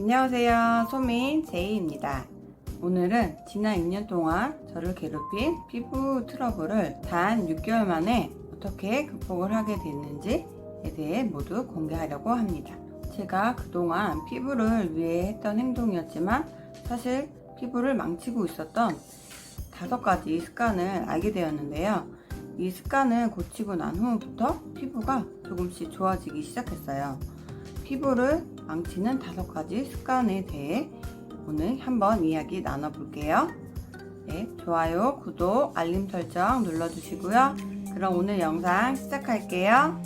안녕하세요. 소민 제이입니다. 오늘은 지난 2년 동안 저를 괴롭힌 피부 트러블을 단 6개월 만에 어떻게 극복을 하게 됐는지에 대해 모두 공개하려고 합니다. 제가 그동안 피부를 위해 했던 행동이었지만 사실 피부를 망치고 있었던 5가지 습관을 알게 되었는데요. 이 습관을 고치고 난 후부터 피부가 조금씩 좋아지기 시작했어요. 피부를 망치는 5가지 습관에 대해 오늘 한번 이야기 나눠볼게요. 네, 좋아요, 구독, 알림 설정 눌러주시고요. 그럼 오늘 영상 시작할게요.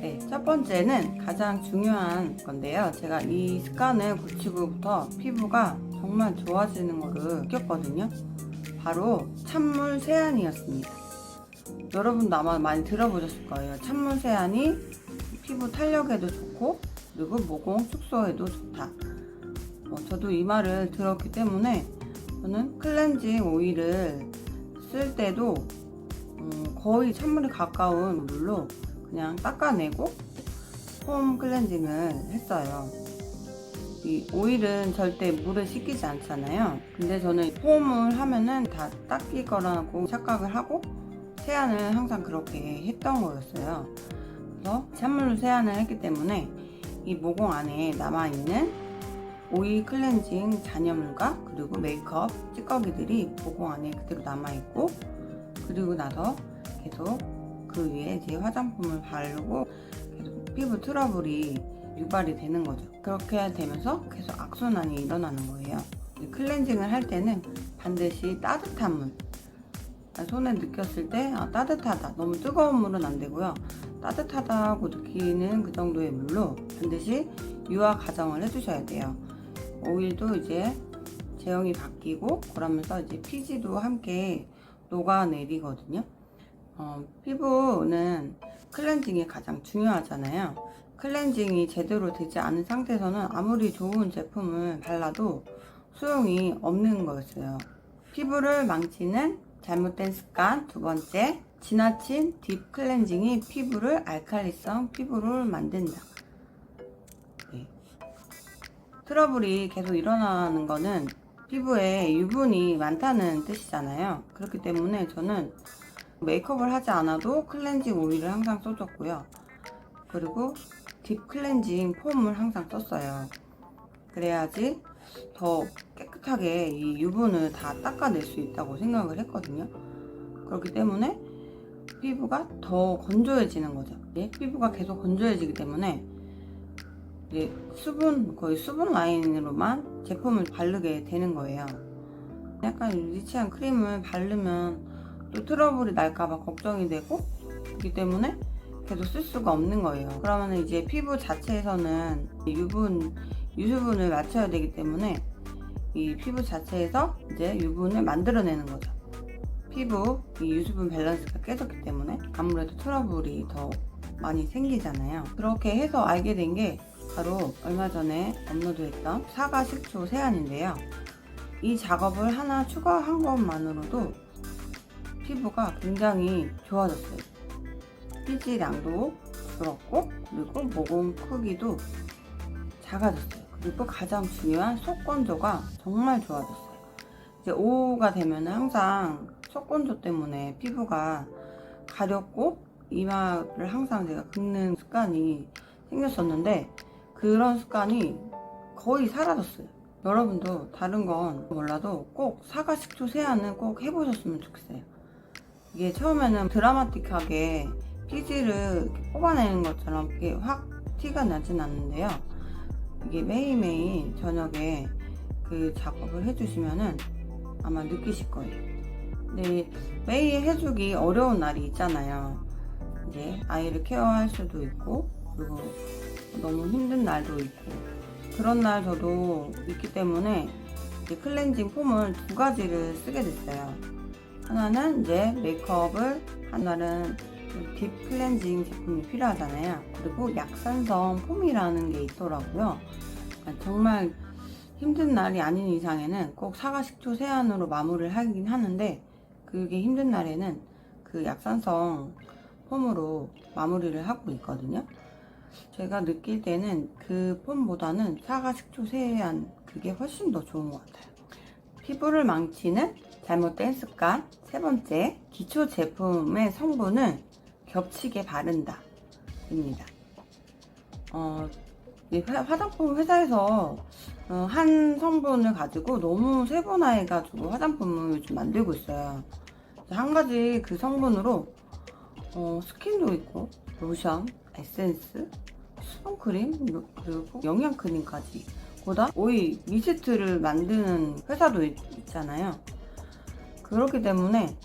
네, 첫 번째는 가장 중요한 건데요. 제가 이 습관을 고치고부터 피부가 정말 좋아지는 것을 느꼈거든요. 바로 찬물 세안이었습니다. 여러분도 아마 많이 들어보셨을 거예요. 찬물 세안이 피부 탄력에도 좋고 그리고 모공 축소에도 좋다. 저도 이 말을 들었기 때문에 저는 클렌징 오일을 쓸 때도 거의 찬물에 가까운 물로 그냥 닦아내고 폼 클렌징을 했어요. 이 오일은 절대 물에 씻기지 않잖아요. 근데 저는 폼을 하면은 다 닦일 거라고 착각을 하고 세안을 항상 그렇게 했던 거였어요. 그래서 찬물로 세안을 했기 때문에 이 모공 안에 남아있는 오일 클렌징 잔여물과 그리고 메이크업 찌꺼기들이 모공 안에 그대로 남아있고, 그리고 나서 계속 그 위에 이제 화장품을 바르고 계속 피부 트러블이 유발이 되는 거죠. 그렇게 되면서 계속 악순환이 일어나는 거예요. 클렌징을 할 때는 반드시 따뜻한 물, 손에 느꼈을 때 따뜻하다, 너무 뜨거운 물은 안 되고요. 따뜻하다고 느끼는 그 정도의 물로 반드시 유화 가정을 해주셔야 돼요. 오일도 이제 제형이 바뀌고 그러면서 이제 피지도 함께 녹아내리거든요. 피부는 클렌징이 가장 중요하잖아요. 클렌징이 제대로 되지 않은 상태에서는 아무리 좋은 제품을 발라도 소용이 없는 거였어요. 피부를 망치는 잘못된 습관 두 번째, 지나친 딥 클렌징이 피부를 알칼리성 피부를 만든다. 네. 트러블이 계속 일어나는 거는 피부에 유분이 많다는 뜻이잖아요. 그렇기 때문에 저는 메이크업을 하지 않아도 클렌징 오일을 항상 써줬고요. 그리고 딥 클렌징 폼을 항상 썼어요. 그래야지 더 깨끗하게 이 유분을 다 닦아낼 수 있다고 생각을 했거든요. 그렇기 때문에 피부가 더 건조해지는 거죠. 피부가 계속 건조해지기 때문에 이제 거의 수분 라인으로만 제품을 바르게 되는 거예요. 약간 리치한 크림을 바르면 또 트러블이 날까봐 걱정이 되고, 그렇기 때문에 계속 쓸 수가 없는 거예요. 그러면 이제 피부 자체에서는 유수분을 맞춰야 되기 때문에 이 피부 자체에서 이제 유분을 만들어내는 거죠. 피부 이 유수분 밸런스가 깨졌기 때문에 아무래도 트러블이 더 많이 생기잖아요. 그렇게 해서 알게 된 게 바로 얼마 전에 업로드했던 사과 식초 세안인데요. 이 작업을 하나 추가한 것만으로도 피부가 굉장히 좋아졌어요. 피지량도 줄었고 그리고 모공 크기도 작아졌어요. 그리고 가장 중요한 속건조가 정말 좋아졌어요. 이제 오후가 되면 항상 속건조 때문에 피부가 가렵고 이마를 항상 제가 긁는 습관이 생겼었는데 그런 습관이 거의 사라졌어요. 여러분도 다른 건 몰라도 꼭 사과 식초 세안은 꼭 해보셨으면 좋겠어요. 이게 처음에는 드라마틱하게 피지를 뽑아내는 것처럼 이게 확 티가 나진 않는데요. 이게 매일매일 저녁에 그 작업을 해주시면은 아마 느끼실 거예요. 근데 매일 해주기 어려운 날이 있잖아요. 이제 아이를 케어할 수도 있고 그리고 너무 힘든 날도 있고 그런 날 저도 있기 때문에 이제 클렌징 폼을 2가지를 쓰게 됐어요. 하나는 이제 메이크업을 한 날은 딥 클렌징 제품이 필요하잖아요. 그리고 약산성 폼이라는 게 있더라고요. 정말 힘든 날이 아닌 이상에는 꼭 사과 식초 세안으로 마무리를 하긴 하는데 그게 힘든 날에는 그 약산성 폼으로 마무리를 하고 있거든요. 제가 느낄 때는 그 폼보다는 사과 식초 세안 그게 훨씬 더 좋은 것 같아요. 피부를 망치는 잘못된 습관. 세 번째, 기초 제품의 성분을 겹치게 바른다 입니다. 이 화장품 회사에서 한 성분을 가지고 너무 세분화해가지고 화장품을 요즘 만들고 있어요. 한 가지 그 성분으로 스킨도 있고 로션, 에센스, 수분크림, 그리고 영양크림까지 보다 오일 미스트를 만드는 회사도 있잖아요. 그렇기 때문에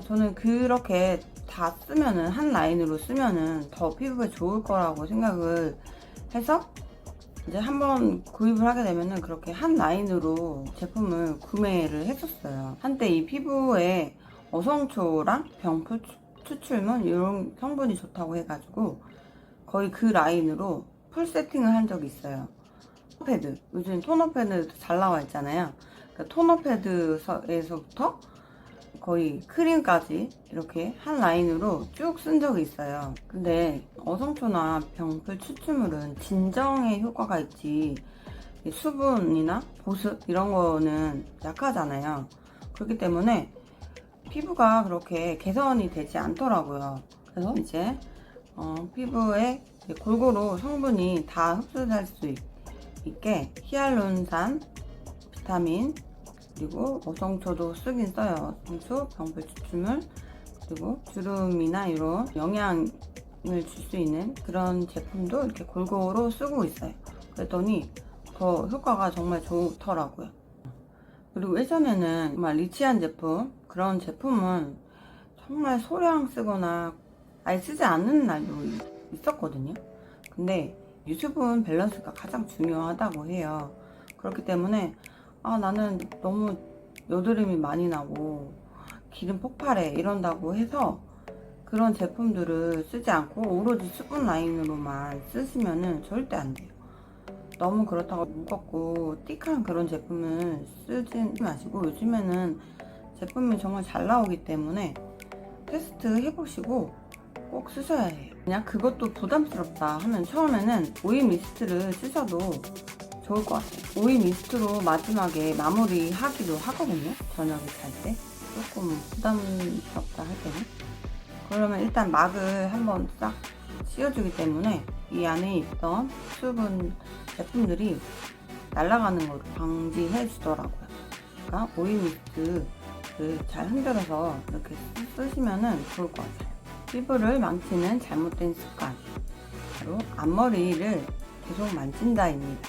저는 그렇게 다 쓰면은 한 라인으로 쓰면은 더 피부에 좋을 거라고 생각을 해서 이제 한번 구입을 하게 되면은 그렇게 한 라인으로 제품을 구매를 했었어요. 한때 이 피부에 어성초랑 병풀 추출물 이런 성분이 좋다고 해가지고 거의 그 라인으로 풀 세팅을 한 적이 있어요. 패드, 요즘 토너 패드 잘 나와 있잖아요. 그러니까 토너 패드에서부터 거의 크림까지 이렇게 한 라인으로 쭉 쓴 적이 있어요. 근데 어성초나 병풀 추출물은 진정에 효과가 있지 수분이나 보습 이런 거는 약하잖아요. 그렇기 때문에 피부가 그렇게 개선이 되지 않더라고요. 그래서 이제 피부에 골고루 성분이 다 흡수될 수 있게 히알루론산, 비타민, 그리고 어성초도 쓰긴 써요. 어성초, 병풀 추출물, 그리고 주름이나 이런 영양을 줄 수 있는 그런 제품도 이렇게 골고루 쓰고 있어요. 그랬더니 더 효과가 정말 좋더라고요. 그리고 예전에는 정말 리치한 제품, 그런 제품은 정말 소량 쓰거나 아예 쓰지 않는 날도 있었거든요. 근데 유수분 밸런스가 가장 중요하다고 해요. 그렇기 때문에 나는 너무 여드름이 많이 나고 기름 폭발해 이런다고 해서 그런 제품들을 쓰지 않고 오로지 수분 라인으로만 쓰시면은 절대 안 돼요. 너무 그렇다고 무겁고 띡한 그런 제품을 쓰지 마시고 요즘에는 제품이 정말 잘 나오기 때문에 테스트 해보시고 꼭 쓰셔야 해요. 그냥 그것도 부담스럽다 하면 처음에는 오일 미스트를 쓰셔도 좋을 것 같아요. 오일 미스트로 마지막에 마무리 하기도 하거든요. 저녁에 잘 때 조금 부담스럽다 할 때는 그러면 일단 막을 한번 싹 씌워주기 때문에 이 안에 있던 수분 제품들이 날아가는 걸 방지해 주더라고요. 그러니까 오일 미스트를 잘 흔들어서 이렇게 쓰시면 좋을 것 같아요. 피부를 망치는 잘못된 습관, 바로 앞머리를 계속 만진다입니다.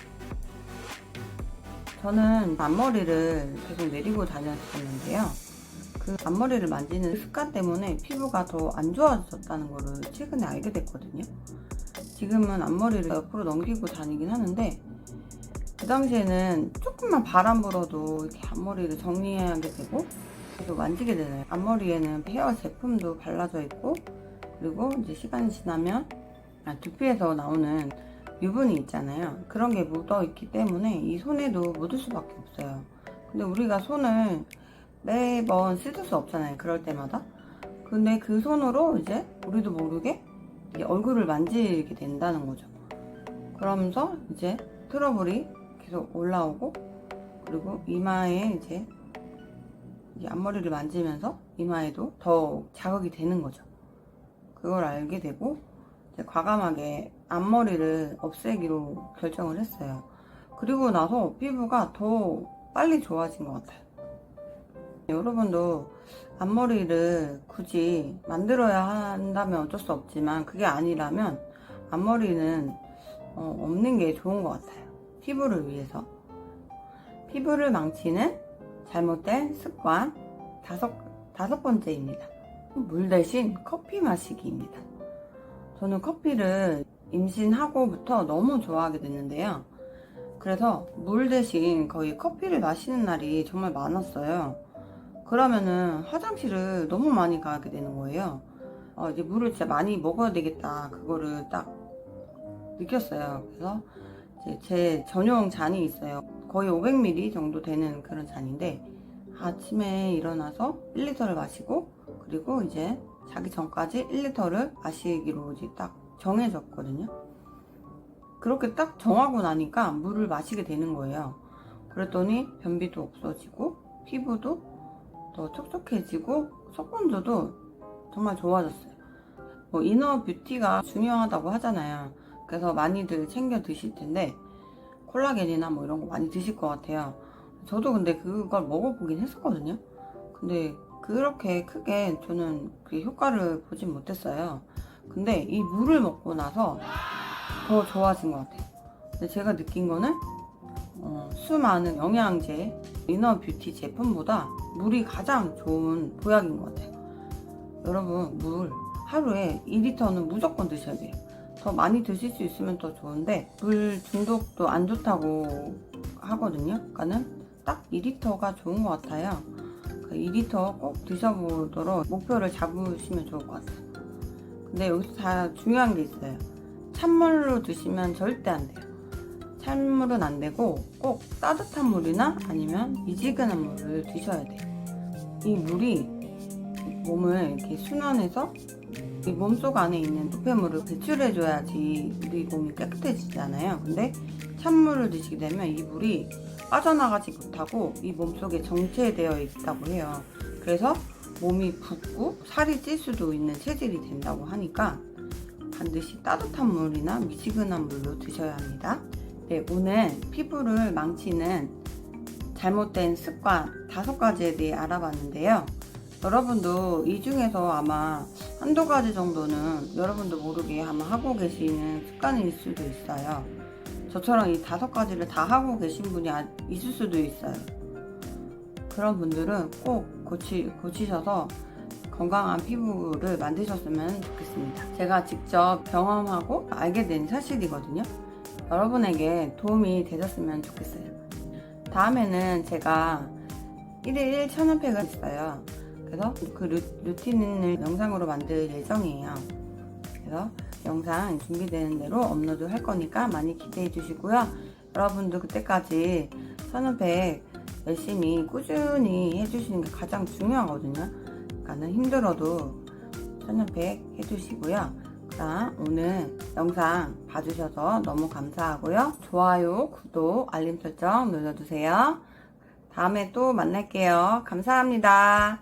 저는 앞머리를 계속 내리고 다녔었는데요. 그 앞머리를 만지는 습관 때문에 피부가 더 안 좋아졌다는 거를 최근에 알게 됐거든요. 지금은 앞머리를 옆으로 넘기고 다니긴 하는데 그 당시에는 조금만 바람 불어도 이렇게 앞머리를 정리하게 되고 계속 만지게 되나요. 앞머리에는 헤어 제품도 발라져 있고 그리고 이제 시간이 지나면 두피에서 나오는 유분이 있잖아요. 그런 게 묻어 있기 때문에 이 손에도 묻을 수밖에 없어요. 근데 우리가 손을 매번 씻을 수 없잖아요. 그럴 때마다. 근데 그 손으로 이제 우리도 모르게 얼굴을 만지게 된다는 거죠. 그러면서 이제 트러블이 계속 올라오고 그리고 이마에 이제 이 앞머리를 만지면서 이마에도 더 자극이 되는 거죠. 그걸 알게 되고 이제 과감하게 앞머리를 없애기로 결정을 했어요. 그리고 나서 피부가 더 빨리 좋아진 것 같아요. 여러분도 앞머리를 굳이 만들어야 한다면 어쩔 수 없지만 그게 아니라면 앞머리는 없는 게 좋은 것 같아요. 피부를 위해서. 피부를 망치는 잘못된 습관 다섯 번째입니다. 물 대신 커피 마시기입니다. 저는 커피를 임신하고부터 너무 좋아하게 됐는데요. 그래서 물 대신 거의 커피를 마시는 날이 정말 많았어요. 그러면은 화장실을 너무 많이 가게 되는 거예요. 이제 물을 진짜 많이 먹어야 되겠다. 그거를 딱 느꼈어요. 그래서 이제 제 전용 잔이 있어요. 거의 500ml 정도 되는 그런 잔인데 아침에 일어나서 1리터를 마시고 그리고 이제 자기 전까지 1리터를 마시기로 이제 딱 정해졌거든요. 그렇게 딱 정하고 나니까 물을 마시게 되는 거예요. 그랬더니 변비도 없어지고 피부도 더 촉촉해지고 속건조도 정말 좋아졌어요. 뭐 이너 뷰티가 중요하다고 하잖아요. 그래서 많이들 챙겨 드실 텐데 콜라겐이나 뭐 이런 거 많이 드실 것 같아요. 저도 근데 그걸 먹어보긴 했었거든요. 근데 그렇게 크게 저는 그 효과를 보진 못했어요. 근데 이 물을 먹고 나서 더 좋아진 것 같아요. 근데 제가 느낀 거는 수많은 영양제, 이너 뷰티 제품보다 물이 가장 좋은 보약인 것 같아요. 여러분, 물 하루에 2리터는 무조건 드셔야 돼요. 더 많이 드실 수 있으면 더 좋은데 물 중독도 안 좋다고 하거든요. 그러니까는 딱 2리터가 좋은 것 같아요. 2리터 꼭 드셔보도록 목표를 잡으시면 좋을 것 같아요. 근데 여기서 다 중요한 게 있어요. 찬물로 드시면 절대 안 돼요. 찬물은 안 되고 꼭 따뜻한 물이나 아니면 미지근한 물을 드셔야 돼요. 이 물이 몸을 이렇게 순환해서 이 몸속 안에 있는 노폐물을 배출해줘야지 우리 몸이 깨끗해지잖아요. 근데 찬물을 드시게 되면 이 물이 빠져나가지 못하고 이 몸속에 정체되어 있다고 해요. 그래서 몸이 붓고 살이 찔 수도 있는 체질이 된다고 하니까 반드시 따뜻한 물이나 미지근한 물로 드셔야 합니다. 네, 오늘 피부를 망치는 잘못된 습관 5가지에 대해 알아봤는데요. 여러분도 이 중에서 아마 한두 가지 정도는 여러분도 모르게 아마 하고 계시는 습관일 수도 있어요. 저처럼 이 5가지를 다 하고 계신 분이 있을 수도 있어요. 그런 분들은 꼭 고치셔서 건강한 피부를 만드셨으면 좋겠습니다. 제가 직접 경험하고 알게 된 사실이거든요. 여러분에게 도움이 되셨으면 좋겠어요. 다음에는 제가 1일 1,000원팩을 있어요. 그래서 그 루틴을 영상으로 만들 예정이에요. 그래서 영상 준비되는 대로 업로드 할 거니까 많이 기대해 주시고요. 여러분도 그때까지 1,000원팩 열심히 꾸준히 해주시는 게 가장 중요하거든요. 그러니까는 힘들어도 1,000원팩 해주시고요. 그럼 오늘 영상 봐주셔서 너무 감사하고요. 좋아요, 구독, 알림 설정 눌러주세요. 다음에 또 만날게요. 감사합니다.